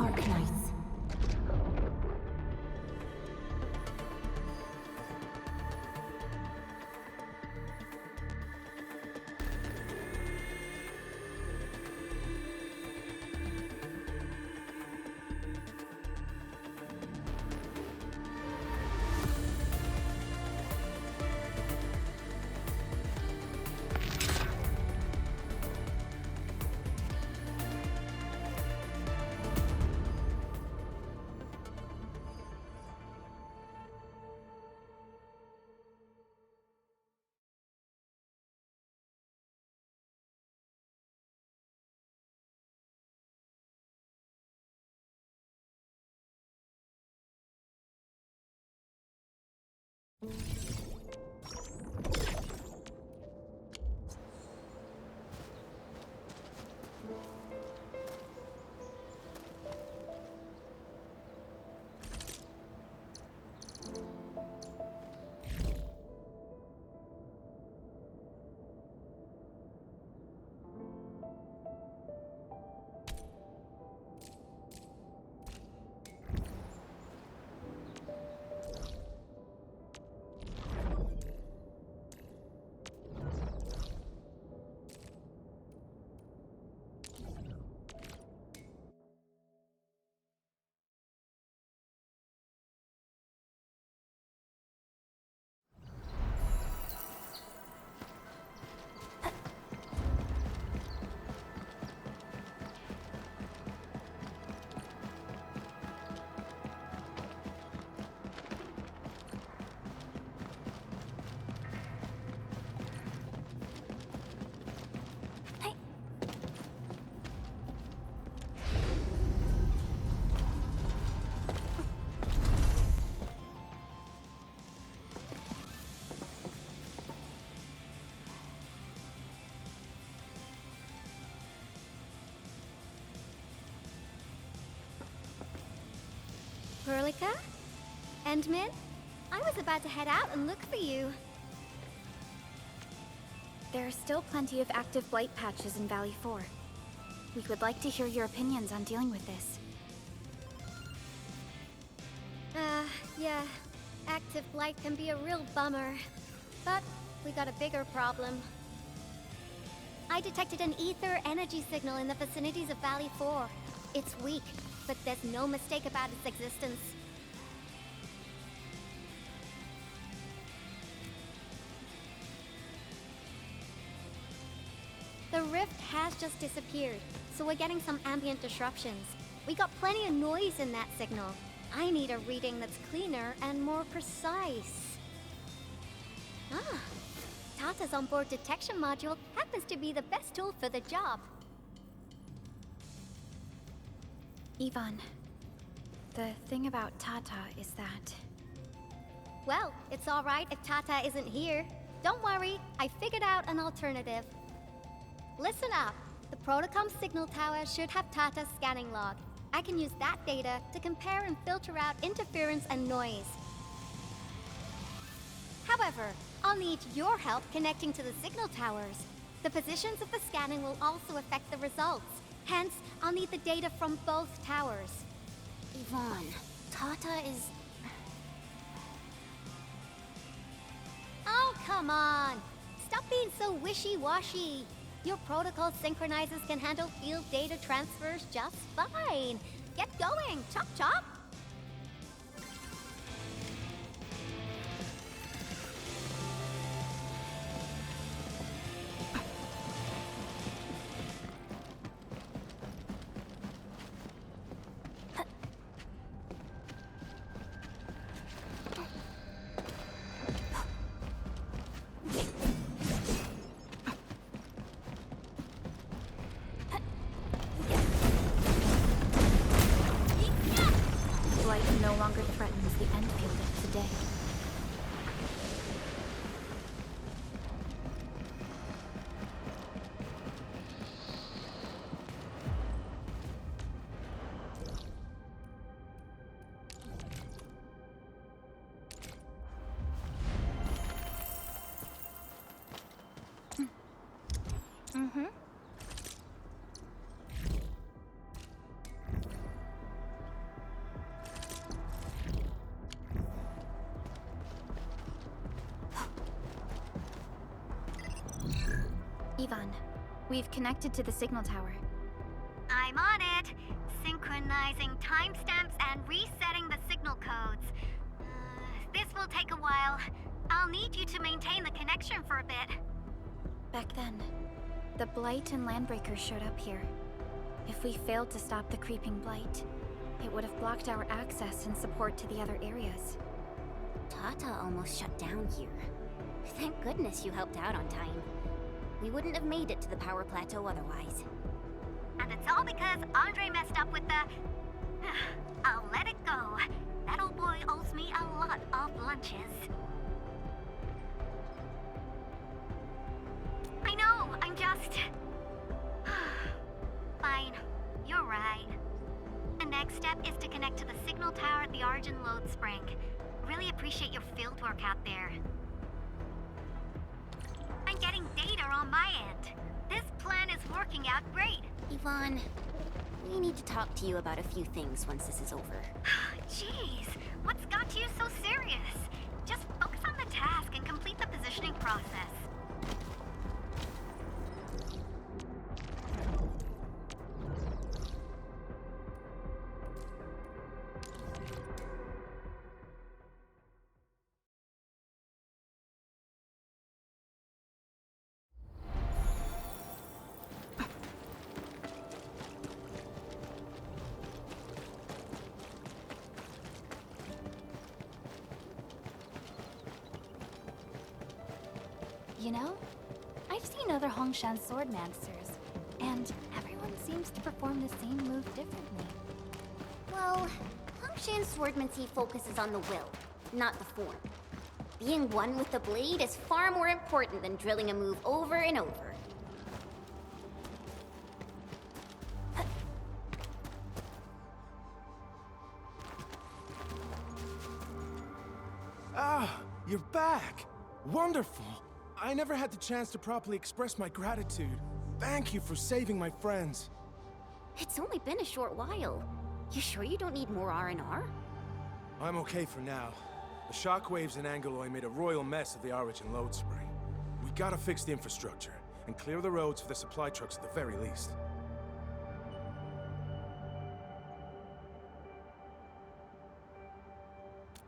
Arknights. Perlica? Endmin? I was about to head out and look for you. There are still plenty of active blight patches in Valley 4. We would like to hear your opinions on dealing with this. Yeah. Active blight can be a real bummer. But we got a bigger problem. I detected an ether energy signal in the vicinities of Valley 4. It's weak, but there's no mistake about its existence. The rift has just disappeared, so we're getting some ambient disruptions. We got plenty of noise in that signal. I need a reading that's cleaner and more precise. Tata's onboard detection module happens to be the best tool for the job. Yvonne, the thing about Tata is that... Well, it's alright if Tata isn't here. Don't worry, I figured out an alternative. Listen up. The Protocom signal tower should have Tata's scanning log. I can use that data to compare and filter out interference and noise. However, I'll need your help connecting to the signal towers. The positions of the scanning will also affect the results. Hence, I'll need the data from both towers. Yvonne, Tata is... Oh, come on! Stop being so wishy-washy. Your protocol synchronizers can handle field data transfers just fine. Get going, chop chop! No longer threatens the Endfield of today. Ivan, we've connected to the signal tower. I'm on it. Synchronizing timestamps and resetting the signal codes. This will take a while. I'll need you to maintain the connection for a bit. Back then, the Blight and Landbreakers showed up here. If we failed to stop the creeping Blight, it would have blocked our access and support to the other areas. Tata almost shut down here. Thank goodness you helped out on time. We wouldn't have made it to the power plateau otherwise. And it's all because Andre messed up with the... I'll let it go. That old boy owes me a lot of lunches. I know, I'm just... Fine, you're right. The next step is to connect to the signal tower at the Origin Load Spring. Really appreciate your fieldwork out there. I'm getting data on my end. This plan is working out great. Yvonne, we need to talk to you about a few things once this is over. Jeez, what's got you so serious? Just focus on the task and complete the positioning process. You know, I've seen other Hongshan swordmasters, and everyone seems to perform the same move differently. Well, Hongshan's swordmancy focuses on the will, not the form. Being one with the blade is far more important than drilling a move over and over. Ah, you're back! Wonderful! I never had the chance to properly express my gratitude. Thank you for saving my friends. It's only been a short while. You sure you don't need more R&R? I'm okay for now. The shockwaves in Angoloi made a royal mess of the Origin Load Spring. We gotta fix the infrastructure, and clear the roads for the supply trucks at the very least.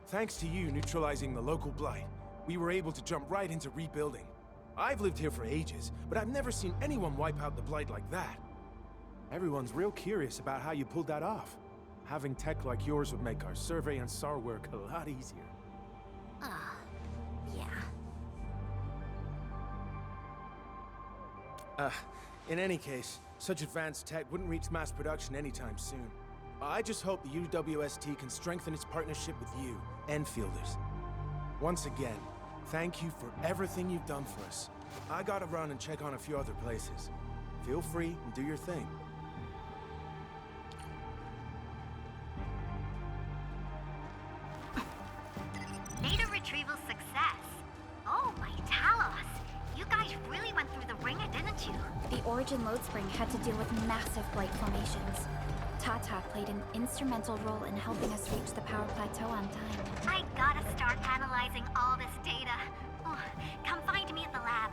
Thanks to you neutralizing the local blight, we were able to jump right into rebuilding. I've lived here for ages, but I've never seen anyone wipe out the blight like that. Everyone's real curious about how you pulled that off. Having tech like yours would make our survey and SAR work a lot easier. Yeah. In any case, such advanced tech wouldn't reach mass production anytime soon. I just hope the UWST can strengthen its partnership with you, Enfielders. Once again, thank you for everything you've done for us. I gotta run and check on a few other places. Feel free and do your thing. Data retrieval success. Oh my Talos. You guys really went through the ringer, didn't you? The Origin Load Spring had to deal with massive blight formations. Tata played an instrumental role in helping us reach the power plateau on time. I gotta start analyzing all this data. Oh, come find me at the lab.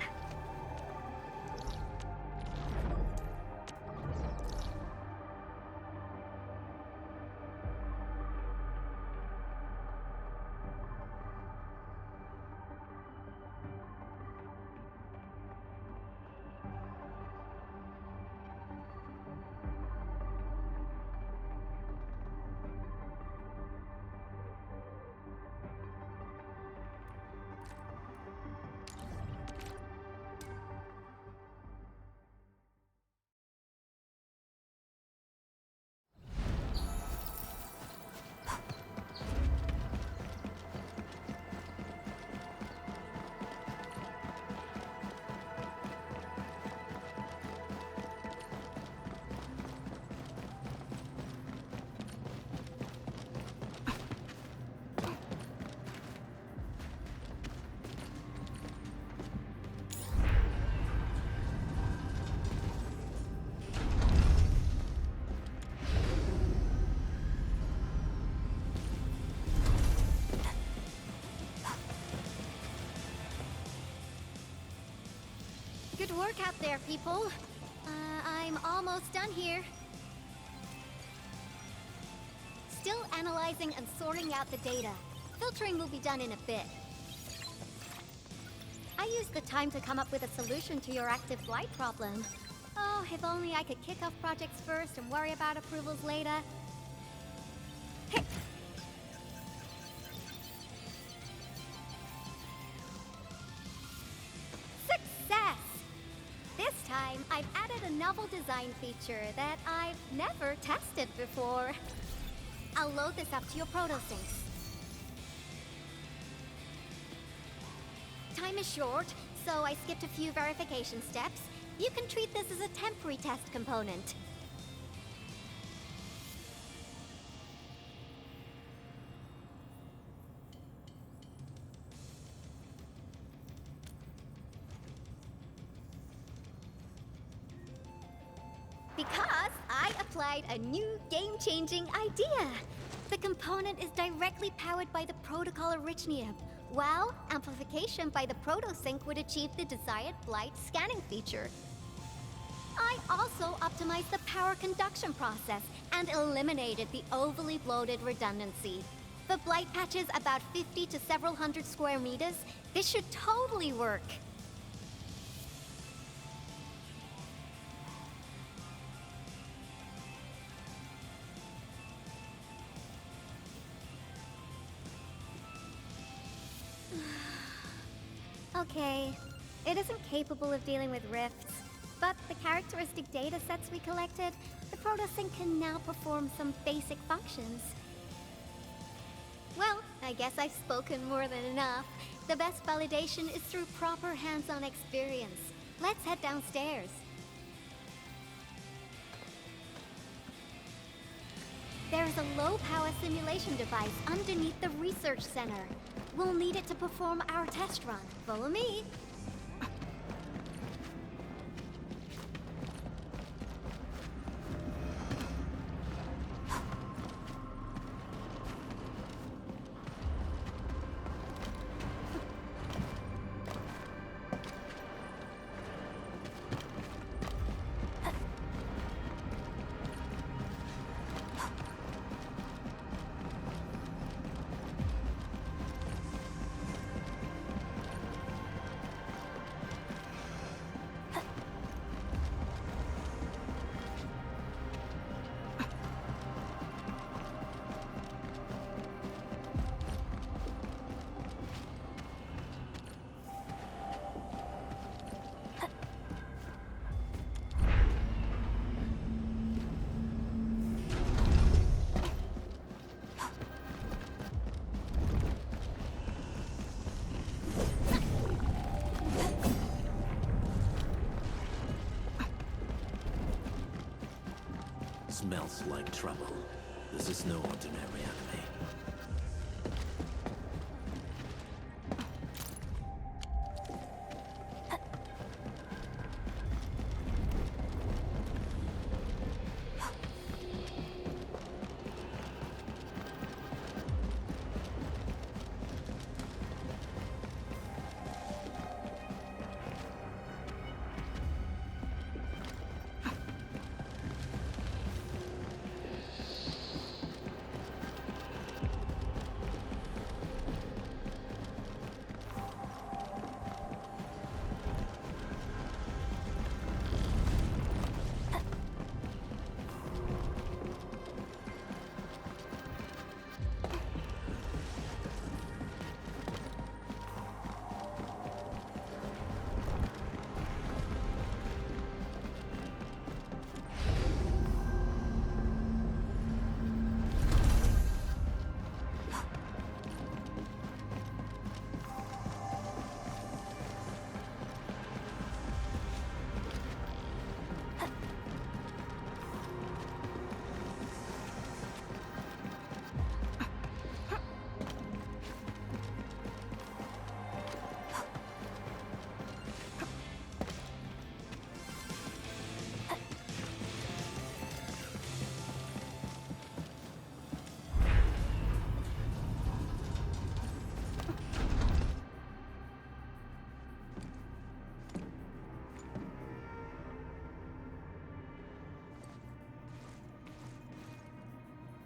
work out there, people. I'm almost done here. Still analyzing and sorting out the data. Filtering will be done in a bit. I used the time to come up with a solution to your active blight problem. Oh, if only I could kick off projects first and worry about approvals later. Hey. Success! This time, I've added a novel design feature that I've never tested before. I'll load this up to your proto-syncs. Time is short, so I skipped a few verification steps. You can treat this as a temporary test component. Because I applied a new game-changing idea. The component is directly powered by the protocol Arknights, while amplification by the proto-sync would achieve the desired blight scanning feature. I also optimized the power conduction process and eliminated the overly bloated redundancy. For blight patches about 50 to several hundred square meters, this should totally work. Okay, it isn't capable of dealing with rifts, but the characteristic data sets we collected, the proto-sync can now perform some basic functions. Well, I guess I've spoken more than enough. The best validation is through proper hands-on experience. Let's head downstairs. There is a low-power simulation device underneath the research center. We'll need it to perform our test run. Follow me. Smells like trouble. This is no ordinary enemy.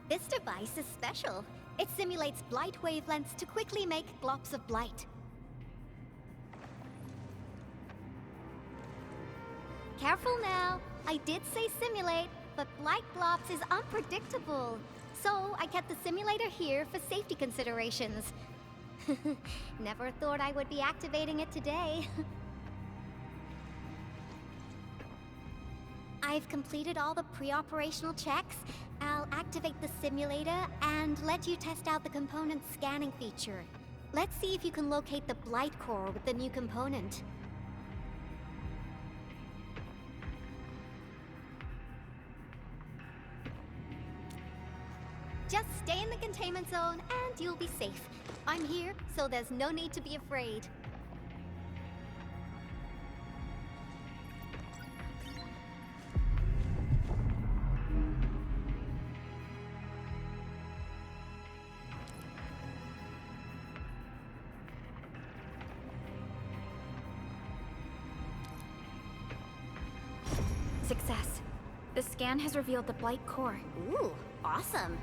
This device is special. It simulates blight wavelengths to quickly make glops of blight. Careful now. I did say simulate, but blight glops is unpredictable. So I kept the simulator here for safety considerations. Never thought I would be activating it today. I've completed all the pre-operational checks. I'll activate the simulator and let you test out the component scanning feature. Let's see if you can locate the blight core with the new component. Just stay in the containment zone and you'll be safe. I'm here, so there's no need to be afraid. Success. The scan has revealed the blight core. Ooh, awesome.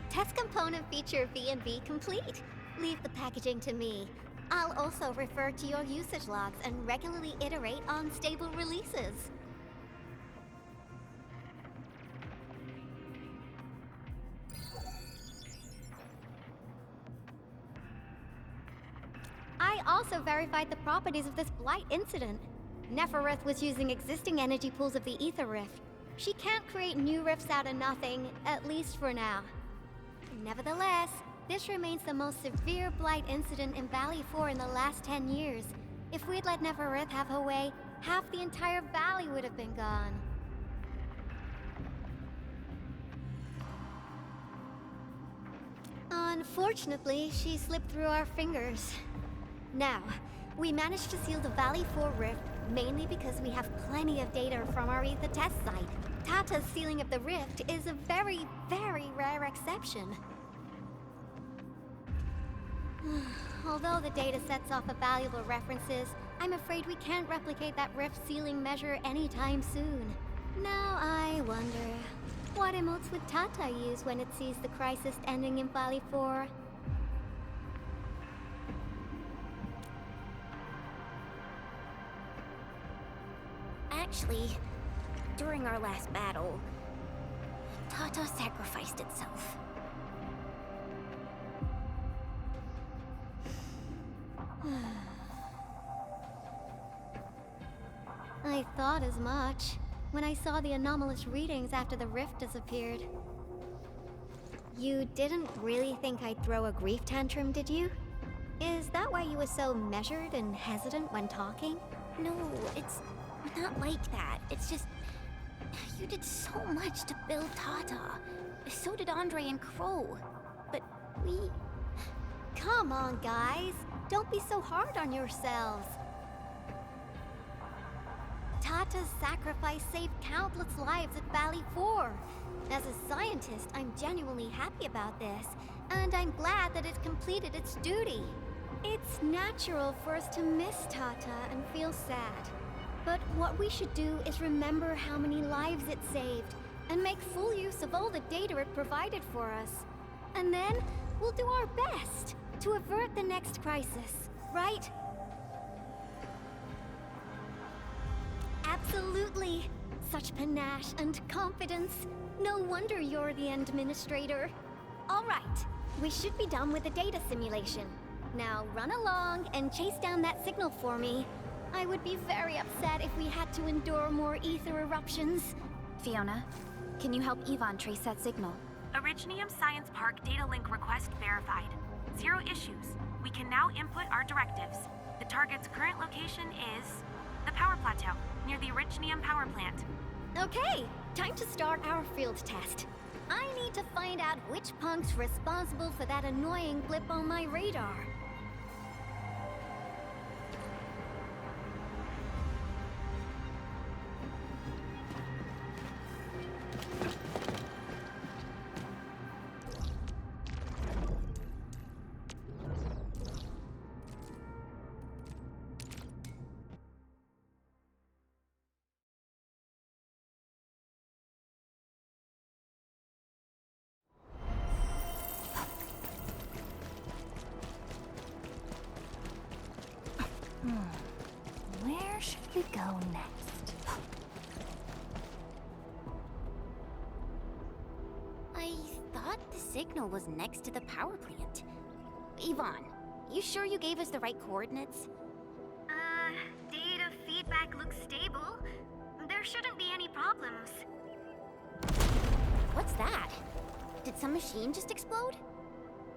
Test component feature V&V complete. Leave the packaging to me. I'll also refer to your usage logs and regularly iterate on stable releases. I also verified the properties of this blight incident. Nefereth was using existing energy pools of the Ether Rift. She can't create new rifts out of nothing, at least for now. Nevertheless, this remains the most severe blight incident in Valley 4 in the last 10 years. If we'd let Nefereth have her way, half the entire valley would have been gone. Unfortunately, she slipped through our fingers. Now, we managed to seal the Valley 4 rift mainly because we have plenty of data from our Ether test site. Tata's sealing of the rift is a very, very rare exception. Although the data sets off of valuable references, I'm afraid we can't replicate that rift sealing measure anytime soon. Now I wonder, what emotes would Tata use when it sees the crisis ending in Valley 4? Actually, during our last battle, Tata sacrificed itself. I thought as much when I saw the anomalous readings after the rift disappeared. You didn't really think I'd throw a grief tantrum, did you? Is that why you were so measured and hesitant when talking? No, it's not like that. It's just... you did so much to build Tata. So did Andre and Crow. But we... Come on, guys. Don't be so hard on yourselves. Tata's sacrifice saved countless lives at Valley 4. As a scientist, I'm genuinely happy about this, and I'm glad that it completed its duty. It's natural for us to miss Tata and feel sad. But what we should do is remember how many lives it saved, and make full use of all the data it provided for us. And then, we'll do our best to avert the next crisis, right? Absolutely. Such panache and confidence. No wonder you're the administrator. All right, we should be done with the data simulation. Now run along and chase down that signal for me. I would be very upset if we had to endure more ether eruptions. Fiona, can you help Yvonne trace that signal? Originium Science Park data link request verified. 0 issues. We can now input our directives. The target's current location is the power plateau, near the Originium power plant. Okay, time to start our field test. I need to find out which punk's responsible for that annoying blip on my radar. Where should we go next? I thought the signal was next to the power plant. Yvonne, you sure you gave us the right coordinates? Data feedback looks stable. There shouldn't be any problems. What's that? Did some machine just explode?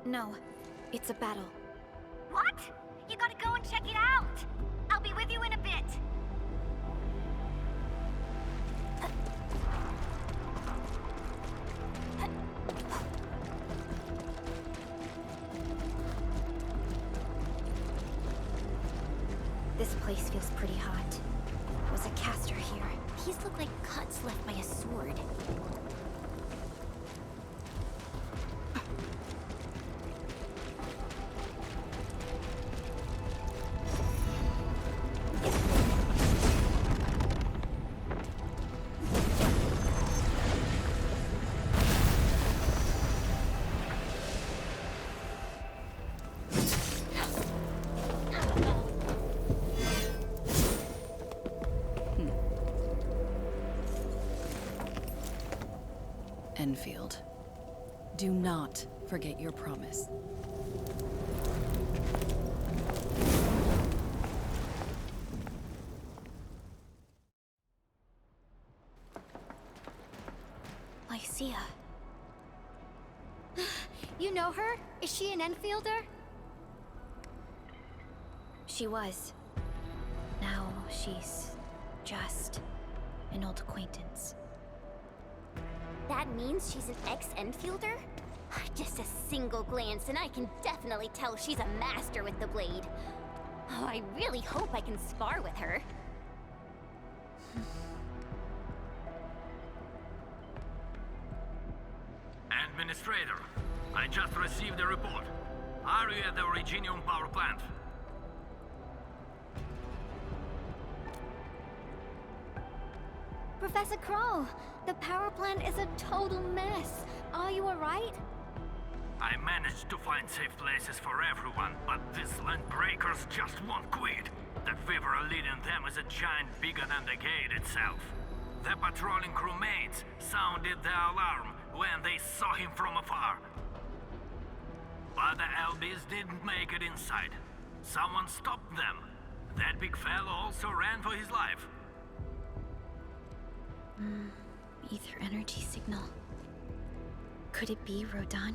No, it's a battle. What? You gotta go and check it out! I'll be with you in a bit. This place feels pretty hot. Was a caster here? These look like cuts left by a sword. Enfield, do not forget your promise. Lycia. You know her? Is she an Enfielder? She was. Now she's just an old acquaintance. That means she's an ex-Endfielder? Just a single glance and I can definitely tell she's a master with the blade. Oh, I really hope I can spar with her. Administrator, I just received a report. Are you at the Originium power plant? Professor Crow, the power plant is a total mess. Are you alright? I managed to find safe places for everyone, but these land breakers just won't quit. The fever leading them is a giant bigger than the gate itself. The patrolling crewmates sounded the alarm when they saw him from afar. But the LBs didn't make it inside. Someone stopped them. That big fellow also ran for his life. Ether energy signal. Could it be Rodan?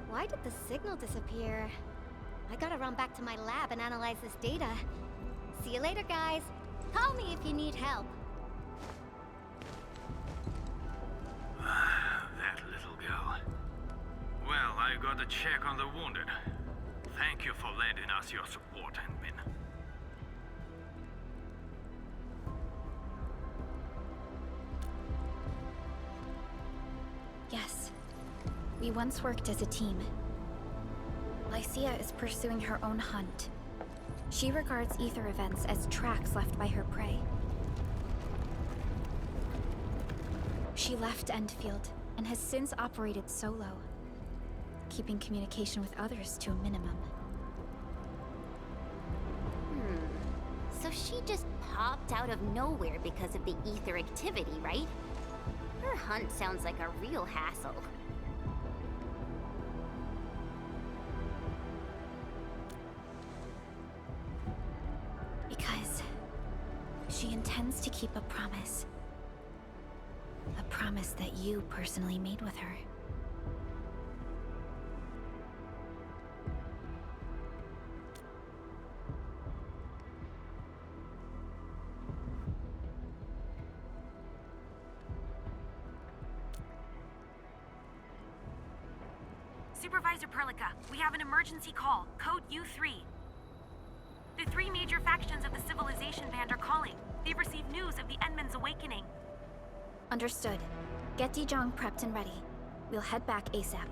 Why did the signal disappear? I gotta run back to my lab and analyze this data. See you later, guys. Call me if you need help. That little girl. Well, I gotta check on the wounded. Thank you for lending us your support, Enmin. Yes. We once worked as a team. Lycia is pursuing her own hunt. She regards ether events as tracks left by her prey. She left Endfield and has since operated solo, keeping communication with others to a minimum. So she just popped out of nowhere because of the ether activity, right? Her hunt sounds like a real hassle. Because she intends to keep a promise. A promise that you personally made with her. Supervisor Perlica, we have an emergency call, code U3. The three major factions of the Civilization Band are calling. They've received news of the Endman's awakening. Understood. Get Dijong prepped and ready. We'll head back ASAP.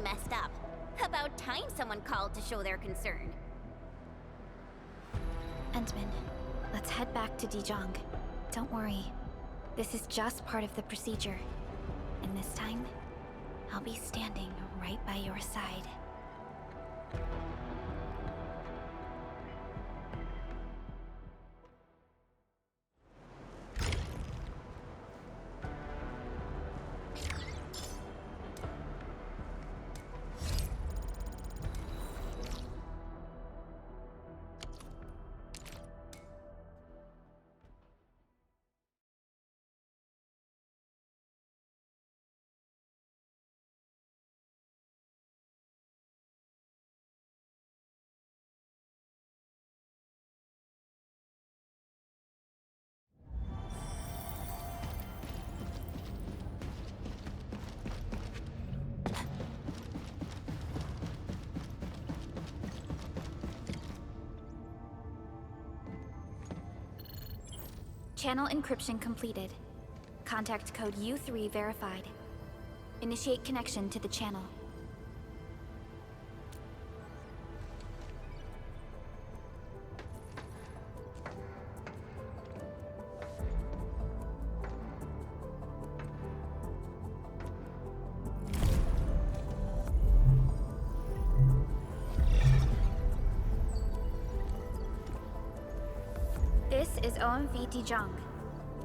messed up. About time someone called to show their concern. Endman, let's head back to Dijon. Don't worry. This is just part of the procedure. And this time, I'll be standing right by your side. Channel encryption completed. Contact code U3 verified. Initiate connection to the channel. This is OMV Dijon.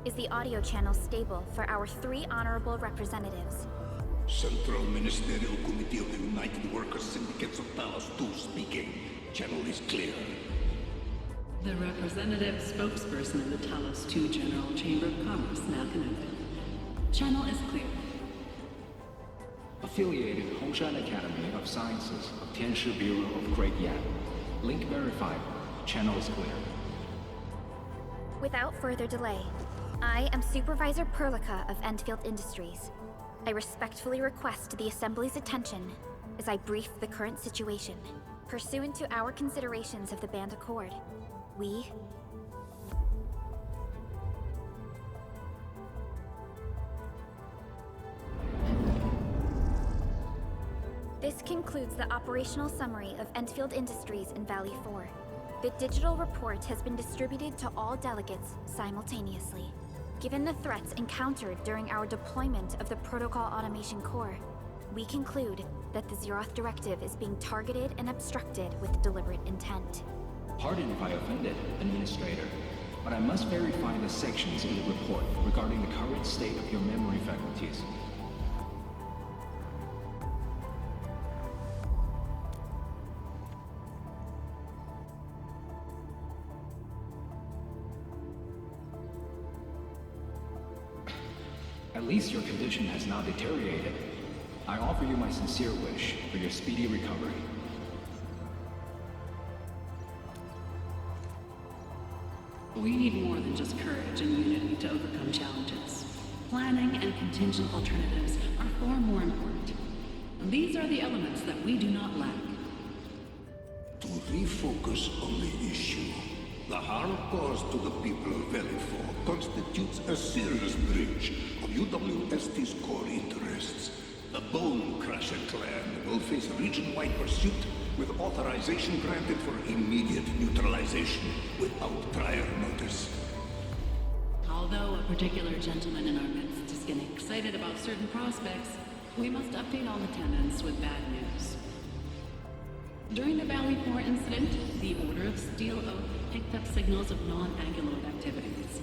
Is the audio channel stable for our 3 honorable representatives? Central Ministerial Committee of the United Workers Syndicates of Talos 2 speaking. Channel is clear. The representative spokesperson of the Talos 2 General Chamber of Commerce now connected. Channel is clear. Affiliated Hongshan Academy of Sciences of Tianshi Bureau of Great Yan. Link verified. Channel is clear. Without further delay, I am Supervisor Perlica of Endfield Industries. I respectfully request the Assembly's attention as I brief the current situation. Pursuant to our considerations of the Band Accord, we... This concludes the operational summary of Endfield Industries in Valley 4. The digital report has been distributed to all delegates simultaneously. Given the threats encountered during our deployment of the Protocol Automation Core, we conclude that the Zeroth Directive is being targeted and obstructed with deliberate intent. Pardon if I offended, Administrator, but I must verify the sections in the report regarding the current state of your memory faculties. At least your condition has not deteriorated. I offer you my sincere wish for your speedy recovery. We need more than just courage and unity to overcome challenges. Planning and contingent alternatives are far more important. These are the elements that we do not lack. To refocus on the issue, the harm caused to the people of Valley 4 constitutes a serious breach of UWST's core interests. The Bone Crusher clan will face region-wide pursuit with authorization granted for immediate neutralization without prior notice. Although a particular gentleman in our midst is getting excited about certain prospects, we must update all attendants with bad news. During the Valley 4 incident, the Order of Steel Oak picked up signals of non-anguloid activities.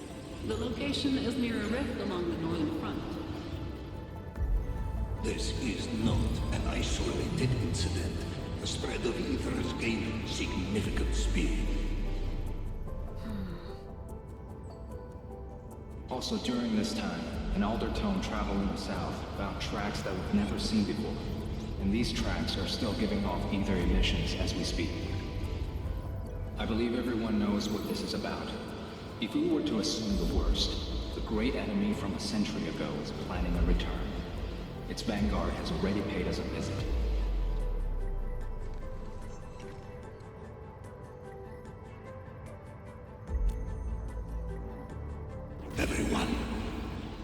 The location is near a rift along the northern front. This is not an isolated incident. The spread of ether has gained significant speed. Also during this time, an Aldertone traveling south found tracks that we've never seen before. And these tracks are still giving off ether emissions as we speak. I believe everyone knows what this is about. If we were to assume the worst, the great enemy from a century ago is planning a return. Its vanguard has already paid us a visit. Everyone,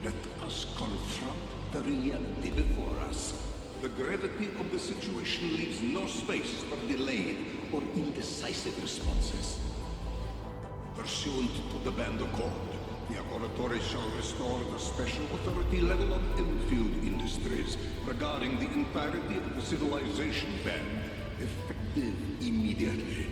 let us confront the reality before us. The gravity of the situation leaves no space for delayed or indecisive responses. Pursuant to the Band Accord, the Laboratory shall restore the special authority level of Enfield Industries regarding the entirety of the civilization band, effective immediately.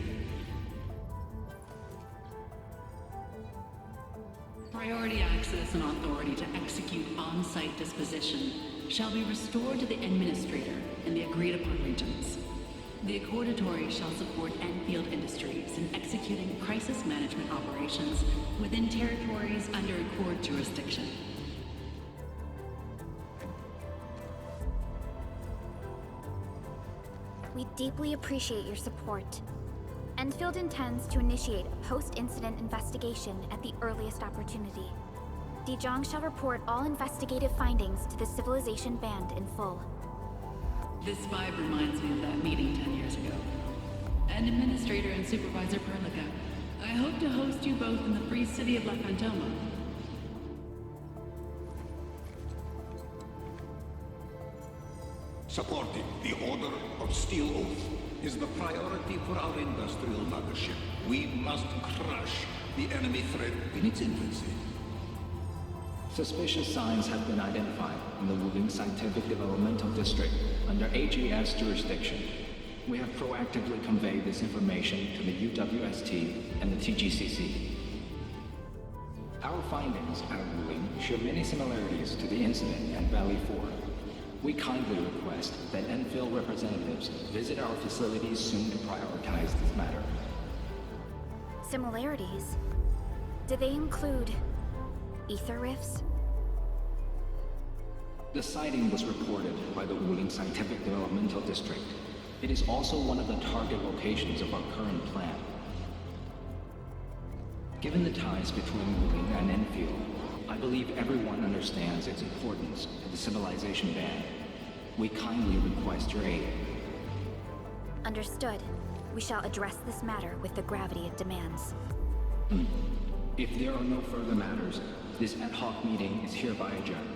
Priority access and authority to execute on-site disposition shall be restored to the Administrator in the agreed-upon regions. The Accordatory shall support Enfield Industries in executing crisis management operations within territories under Accord jurisdiction. We deeply appreciate your support. Enfield intends to initiate a post-incident investigation at the earliest opportunity. Dijong shall report all investigative findings to the Civilization Band in full. This vibe reminds me of that meeting 10 years ago. And Administrator and Supervisor Perlica, I hope to host you both in the free city of La Fantoma. Supporting the Order of Steel Oath is the priority for our industrial mothership. We must crush the enemy threat in its infancy. Suspicious signs have been identified in the Wuling Scientific Developmental District under AGS jurisdiction. We have proactively conveyed this information to the UWST and the TGCC. Our findings at Wuling share many similarities to the incident at Valley 4. We kindly request that Enfield representatives visit our facilities soon to prioritize this matter. Similarities? Do they include ether rifts? The sighting was reported by the Wuling Scientific Developmental District. It is also one of the target locations of our current plan. Given the ties between Wuling and Enfield, I believe everyone understands its importance to the Civilization Band. We kindly request your aid. Understood. We shall address this matter with the gravity it demands. If there are no further matters, this ad hoc meeting is hereby adjourned.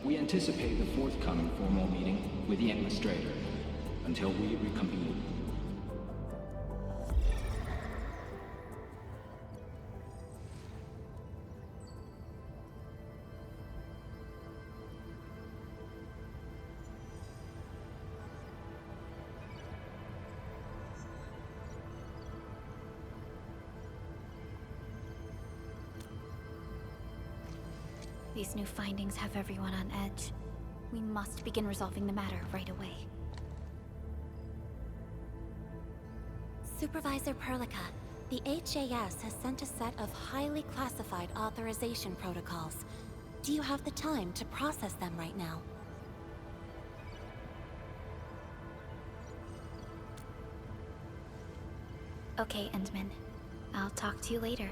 We anticipate the forthcoming formal meeting with the Administrator until we reconvene. These new findings have everyone on edge. We must begin resolving the matter right away. Supervisor Perlica, the HAS has sent a set of highly classified authorization protocols. Do you have the time to process them right now? Okay, Endman. I'll talk to you later.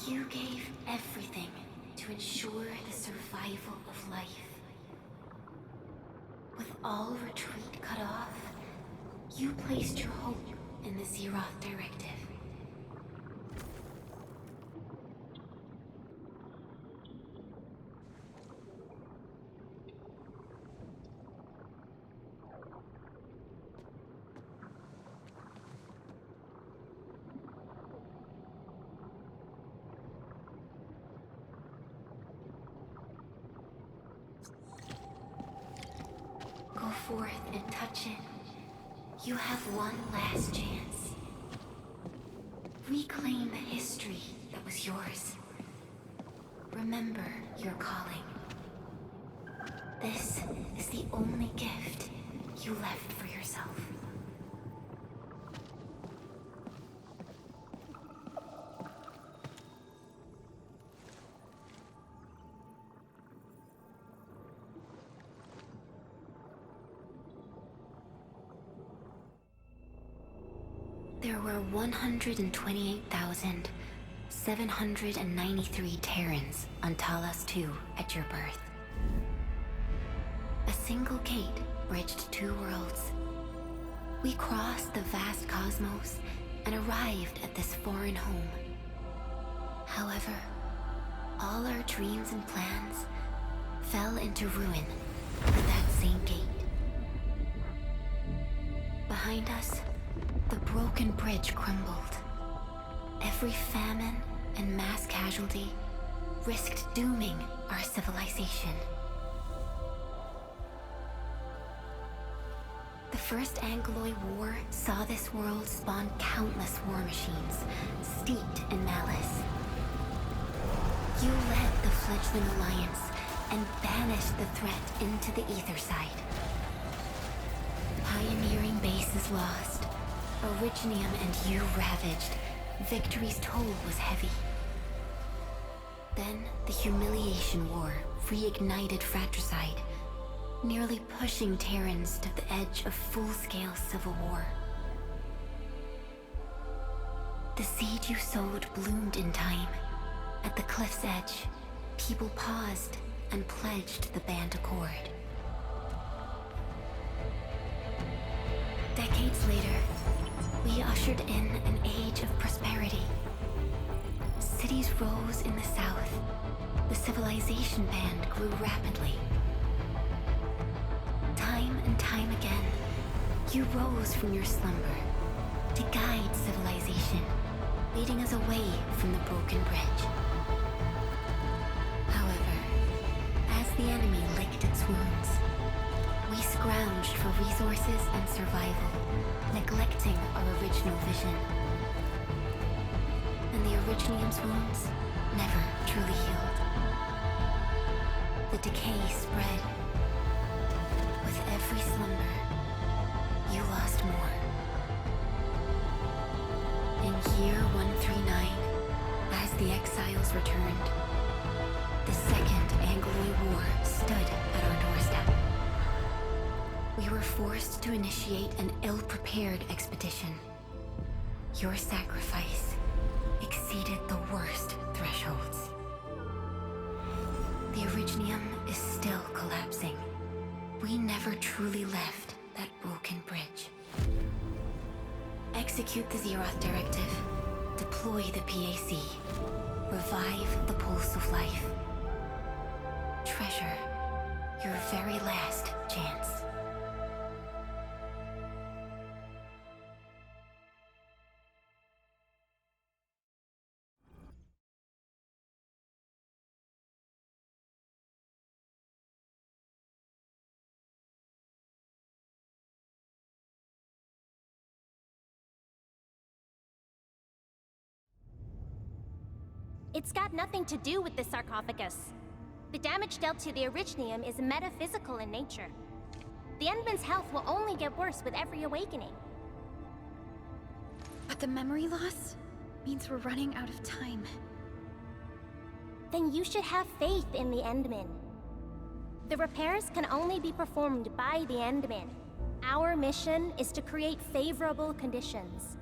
You gave everything to ensure the survival of life. With all retreat cut off, you placed your hope in the Zeroth Directive. forth and touch it, you have one last chance. Reclaim the history that was yours. Remember your calling. This is the only gift you left for yourself. There were 128,793 Terrans on Talos II at your birth. A single gate bridged two worlds. We crossed the vast cosmos and arrived at this foreign home. However, all our dreams and plans fell into ruin at that same gate. Behind us, the broken bridge crumbled. Every famine and mass casualty risked dooming our civilization. The First Angloid War saw this world spawn countless war machines, steeped in malice. You led the fledgling alliance and banished the threat into the ether side. Pioneering bases lost, Originium and you ravaged. Victory's toll was heavy. Then the Humiliation War reignited fratricide, nearly pushing Terrans to the edge of full-scale civil war. The seed you sowed bloomed in time. At the cliff's edge, people paused and pledged the Band Accord. Decades later, we ushered in an age of prosperity. Cities rose in the south. The civilization band grew rapidly. Time and time again, you rose from your slumber to guide civilization, leading us away from the broken bridge. However, as the enemy licked its wounds, we scrounged for resources and survival, neglecting our original vision. And the Originium's wounds never truly healed. The decay spread. With every slumber, you lost more. In year 139, as the exiles returned, the Second Angloid War stood at our doorstep. We were forced to initiate an ill-prepared expedition. Your sacrifice exceeded the worst thresholds. The Originium is still collapsing. We never truly left that broken bridge. Execute the Zeroth Directive. Deploy the PAC. Revive the Pulse of Life. Treasure your very last chance. It's got nothing to do with the sarcophagus. The damage dealt to the Originium is metaphysical in nature. The Endman's health will only get worse with every awakening. But the memory loss means we're running out of time. Then you should have faith in the Endman. The repairs can only be performed by the Endman. Our mission is to create favorable conditions.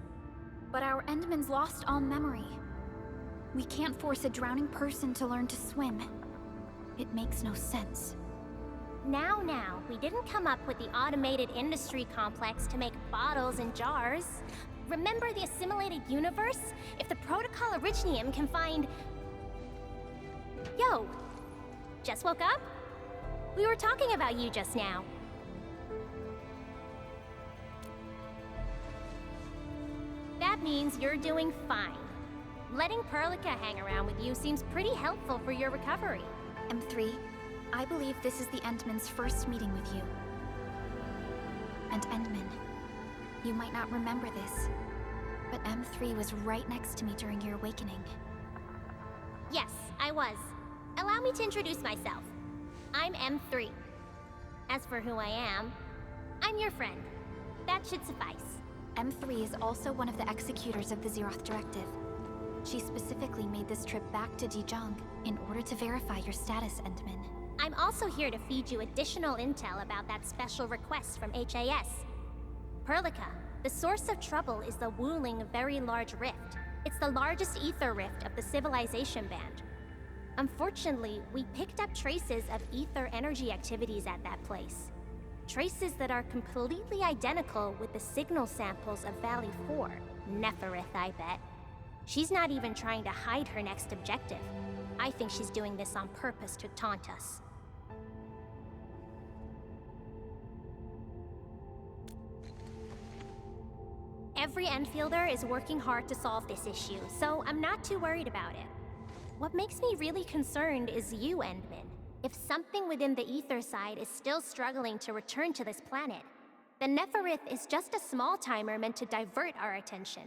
But our Endman's lost all memory. We can't force a drowning person to learn to swim. It makes no sense. Now, we didn't come up with the automated industry complex to make bottles and jars. Remember the assimilated universe? If the Protocol Originium can find... Yo! Just woke up? We were talking about you just now. That means you're doing fine. Letting Perlica hang around with you seems pretty helpful for your recovery. M3, I believe this is the Endman's first meeting with you. and Endman. You might not remember this, but M3 was right next to me during your awakening. Yes, I was. Allow me to introduce myself. I'm M3. As for who I am, I'm your friend. That should suffice. M3 is also one of the executors of the Zeroth Directive. She specifically made this trip back to Dijong in order to verify your status, Endman. I'm also here to feed you additional intel about that special request from HAS. Perlica, the source of trouble is the Wuling Very Large Rift. It's the largest ether rift of the Civilization Band. Unfortunately, we picked up traces of ether energy activities at that place. Traces that are completely identical with the signal samples of Valley 4. Neferith, I bet. She's not even trying to hide her next objective. I think she's doing this on purpose to taunt us. Every Enfielder is working hard to solve this issue, so I'm not too worried about it. What makes me really concerned is you, Endman. If something within the ether side is still struggling to return to this planet, then Neferith is just a small timer meant to divert our attention.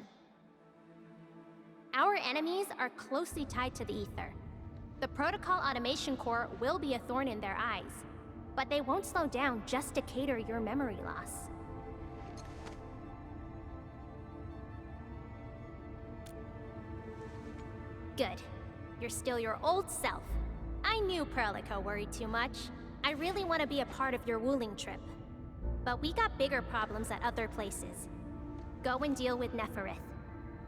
Our enemies are closely tied to the ether. The Protocol Automation Core will be a thorn in their eyes, but they won't slow down just to cater your memory loss. Good. You're still your old self. I knew Perlica worried too much. I really want to be a part of your Wuling trip. But we got bigger problems at other places. Go and deal with Neferith.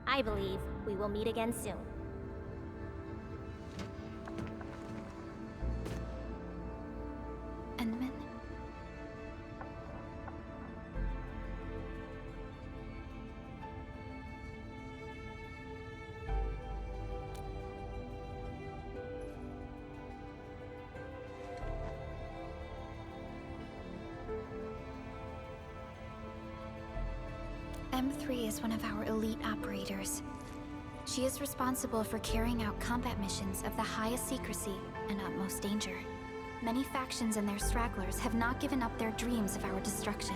I believe we will meet again soon. Endman? M3 is one of our elite operators. She is responsible for carrying out combat missions of the highest secrecy and utmost danger. Many factions and their stragglers have not given up their dreams of our destruction.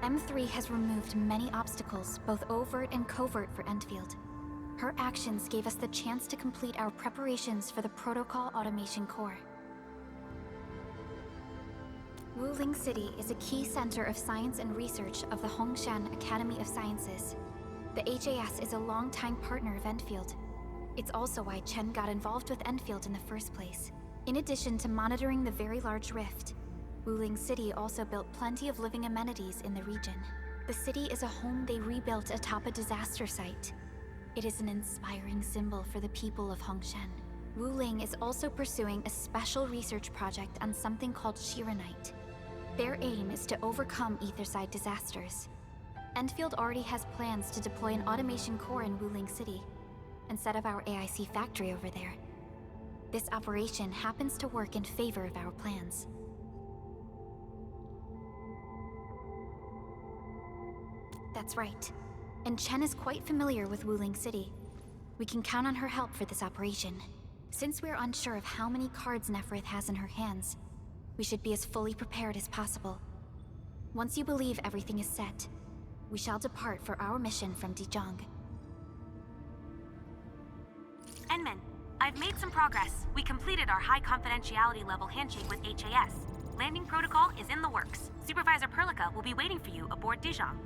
M3 has removed many obstacles, both overt and covert, for Endfield. Her actions gave us the chance to complete our preparations for the Protocol Automation Core. Wuling City is a key center of science and research of the Hongshan Academy of Sciences. The HAS is a longtime partner of Endfield. It's also why Chen got involved with Endfield in the first place. In addition to monitoring the Very Large Rift, Wuling City also built plenty of living amenities in the region. The city is a home they rebuilt atop a disaster site. It is an inspiring symbol for the people of Hongshan. Wuling is also pursuing a special research project on something called Shiranite. Their aim is to overcome Etherside disasters. Endfield already has plans to deploy an automation core in Wuling City and set up our AIC factory over there. This operation happens to work in favor of our plans. That's right. And Chen is quite familiar with Wuling City. We can count on her help for this operation. Since we're unsure of how many cards Neferith has in her hands, we should be as fully prepared as possible. Once you believe everything is set, we shall depart for our mission from Dijong. Endman, I've made some progress. We completed our high confidentiality level handshake with HAS. Landing protocol is in the works. Supervisor Perlica will be waiting for you aboard Dijong.